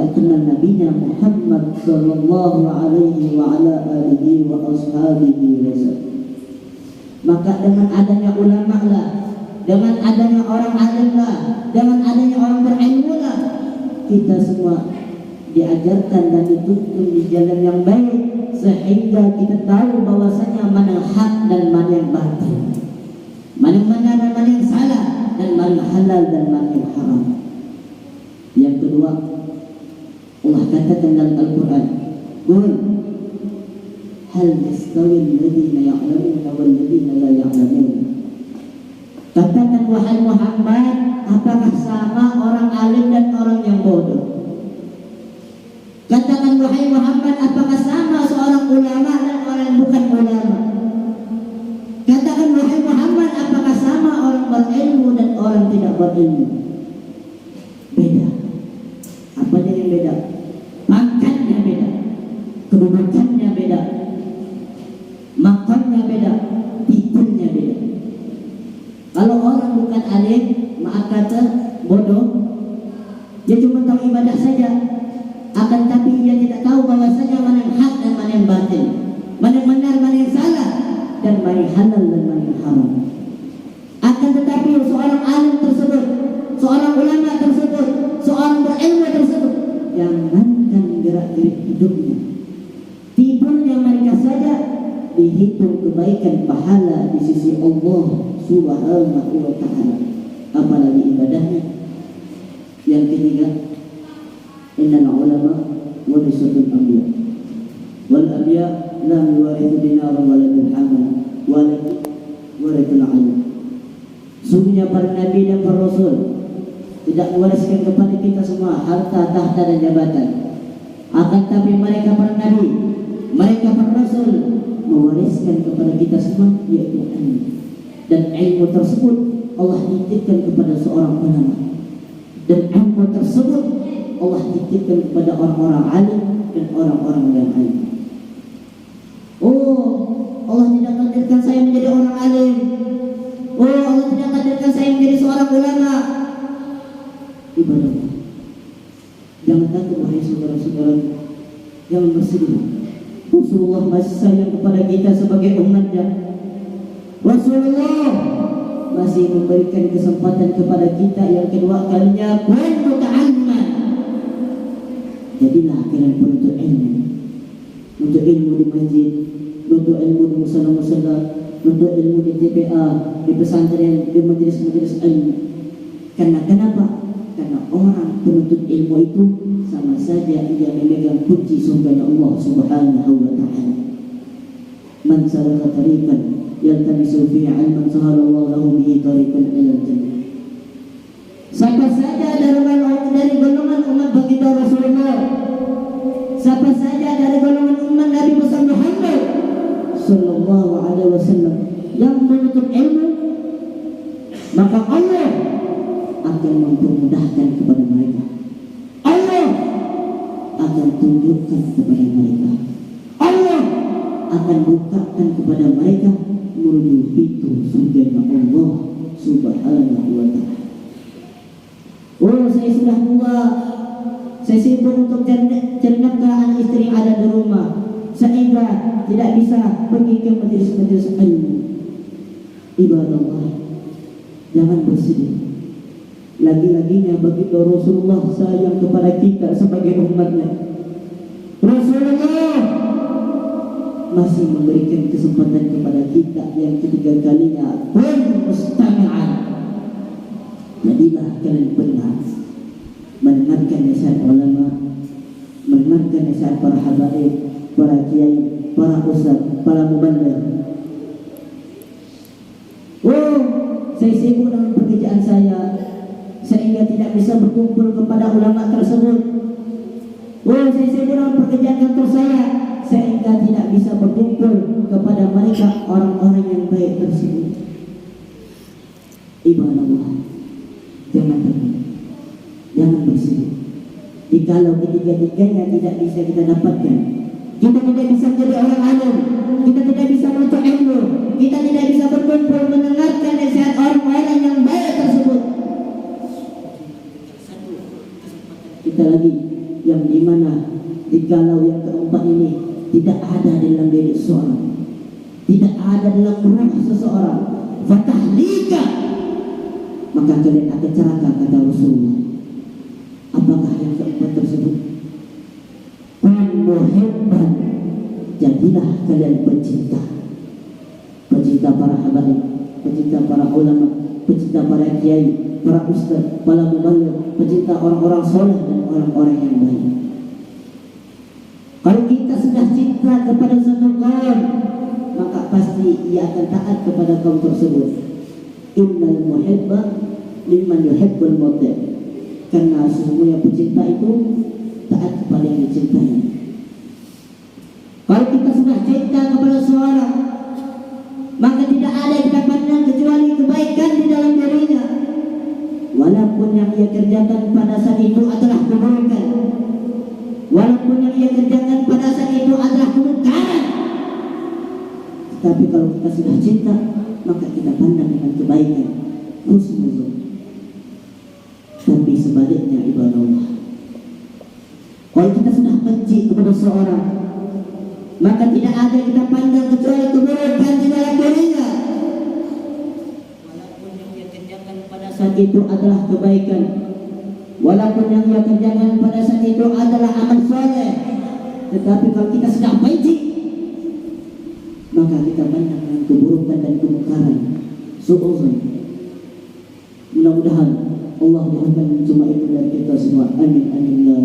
tidak kenal nabinya Muhammad sallallahu alaihi wa ala alihi wa ashabihi wasallam. Maka dengan adanya ulama lah, dengan adanya orang alim lah, dengan adanya orang berilmu lah, kita semua diajarkan dan dituntun di jalan yang baik, sehingga kita tahu bahwasanya mana hak dan mana yang batil, mana yang benar dan mana yang salah, dan mana halal dan mana yang haram. Yang kedua, Allah katakan dalam Al-Quran, "Qul hal yastawi alladhina ya'lamuna wal ladhina la ya'lamun." Katakan wahai Muhammad, apakah sama orang alim dan orang yang bodoh? Katakan wahai Muhammad, apakah sama seorang ulama dan orang yang bukan ulama? Katakan wahai Muhammad, apakah sama orang berilmu dan orang tidak berilmu? Beda. Apa yang beda? Pangkatnya beda, kedudukannya beda, makamnya beda, titelnya beda. Kalau orang bukan alim, maaf kata bodoh, dia cuma tahu ibadah saja, akan tapi dia tidak tahu bahwasanya mana yang hak dan mana yang batil, mana yang benar, mana yang salah, dan mana yang halal dan mana yang haram. Akan tetapi seorang alim tersebut, seorang ulama tersebut, seorang berilmu tersebut, jangankan gerak-gerik hidupnya, tidurnya mereka saja dihitung kebaikan pahala di sisi Allah Subhanahu wa ta'ala, apalagi ibadahnya. Yang ketiga, innal ulama warisatul anbiya wal anbiya lam yuwarithu dinaran wala dirhaman walakin warithul ilm. Sungguhnya para nabi dan para rasul tidak mewariskan kepada kita semua harta, tahta dan jabatan. Akan tapi mereka para nabi, mereka para rasul mewariskan kepada kita semua yaitu ilmu. Dan ilmu tersebut Allah titipkan kepada seorang ulama. Dan ilmu tersebut Allah titipkan kepada orang-orang alim dan orang-orang yang alim. Oh, Allah tidak takdirkan saya menjadi orang alim. Oh, Allah tidak takdirkan saya menjadi seorang ulama. Ibadah. Jangan takut wahai saudara-saudara, jangan bersedih. Rasulullah masih sayang kepada kita sebagai umatnya. Rasulullah masih memberikan kesempatan kepada kita yang kedua kalinya, kun muta'alliman. Jadilah kalian penuntut ilmu. Untuk ilmu di masjid, untuk ilmu di musala-musala, untuk ilmu di TPA, di pesantren, di majelis-majelis ilmu. Karena kenapa? Karena orang penuntut ilmu itu sama saja dia memegang kunci surga Allah Subhanahu wa ta'ala. Man salaka tariqan yaltamisu fihi 'ilman sahalallahu lahu bihi tariqan ila jannah. Siapa saja dari golongan umat baginda Rasulullah, siapa saja dari golongan umat Nabi Muhammad sallallahu alaihi wasallam yang menuntut ilmu, maka Allah akan mempermudahkan kepada mereka. Allah akan tunjukkan kepada mereka. Allah akan bukakan kepada mereka menuju pintu surga Allah Subhanahu wa ta'ala. Oh, saya sudah tua, saya sibuk untuk cari nafkah istri yang ada di rumah, sehingga tidak bisa pergi ke majelis-majelis ilmu. Ibadah Allah, jangan bersedih. Lagi-laginya baginda Rasulullah sayang kepada kita sebagai umatnya. Rasulullah masih memberikan kesempatan kepada kita yang ketiga kalinya, kun mustami'an. Jadilah kalian benar mendengarkan nasihat ulama, mendengarkan nasihat para habaib, para kiai, para ustaz, para muballigh. Oh, saya sibuk dengan pekerjaan saya sehingga tidak bisa berkumpul kepada ulama tersebut. Oh, saya sibuk dengan pekerjaan kantor saya sehingga tidak bisa berkumpul kepada mereka orang-orang yang baik tersebut. Ibadah Allah, jangan pergi, jangan bersedih. Jikalau ketiga-tiganya tidak bisa kita dapatkan, kita tidak bisa menjadi orang alim, kita tidak bisa menuntut ilmu, kita tidak bisa berkumpul mendengarkan nasihat orang-orang yang baik tersebut. Kita lagi yang diri seseorang, tidak ada dalam ruh seseorang, fatahlika, maka kalian akan celaka, kata Rasulullah. Apakah yang keempat tersebut? Muhibban, jadilah kalian pencinta, pencinta para habaib, pencinta para ulama, pencinta para kiai, para ustaz, para mubaligh, pencinta orang-orang soleh dan orang-orang yang baik. Kalau kita sudah cinta kepada satu kaum, maka pasti ia akan taat kepada kaum tersebut. Innal muhibba liman yuhibbul muti', karena sesungguhnya pecinta itu taat kepada yang dicintai. Kalau kita sudah cinta kepada seorang, maka tidak ada yang kita pandang kecuali kebaikan di dalam dirinya, walaupun yang ia kerjakan pada saat itu adalah keburukan, walaupun yang ia kerjakan pada saat itu adalah kemungkaran. Tetapi kalau kita sudah cinta, maka kita pandang dengan kebaikan, husnuzon. Tapi sebaliknya ibadah Allah, kalau kita sudah benci kepada seorang, maka tidak ada yang kita pandang kecuali keburukan di dalam dirinya, walaupun yang ia kerjakan pada saat itu adalah kebaikan, walaupun yang ia kerjakan pada saat itu adalah amal soleh. Tetapi kalau kita sudah benci, maka kita pandang dengan keburukan dan kemungkaran, su'uzon. Mudah-mudahan Allah doakan cuma itu dari kita semua. Amin amin ya